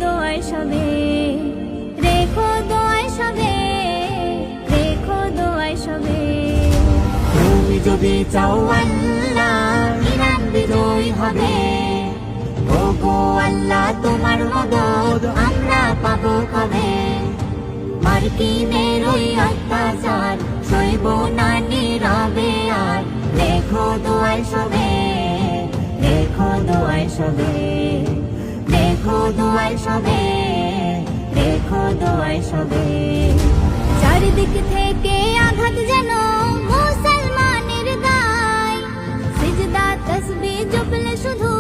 দোয়ায় সবে, রেখো দোয়ায় সবে, রেখো দোয়ায় সবে। তুমি যদি চাও আল্লাহ ইমান বিজয়ী হবে, ওগো আল্লাহ তোমার মদদ আমরা পাবো কবে। মার্কিনের ওই অত্যাচার সইব না নীরবে আর, রেখো দোয়ায় সবে, রেখো দোয়ায় সবে, রেখো দোয়ায় সবে, রেখো দোয়ায় সবে। চারিদিক থেকে আঘাত যেন মুসলমানের গায়, সিজদা তসবিহ জপলে শুধু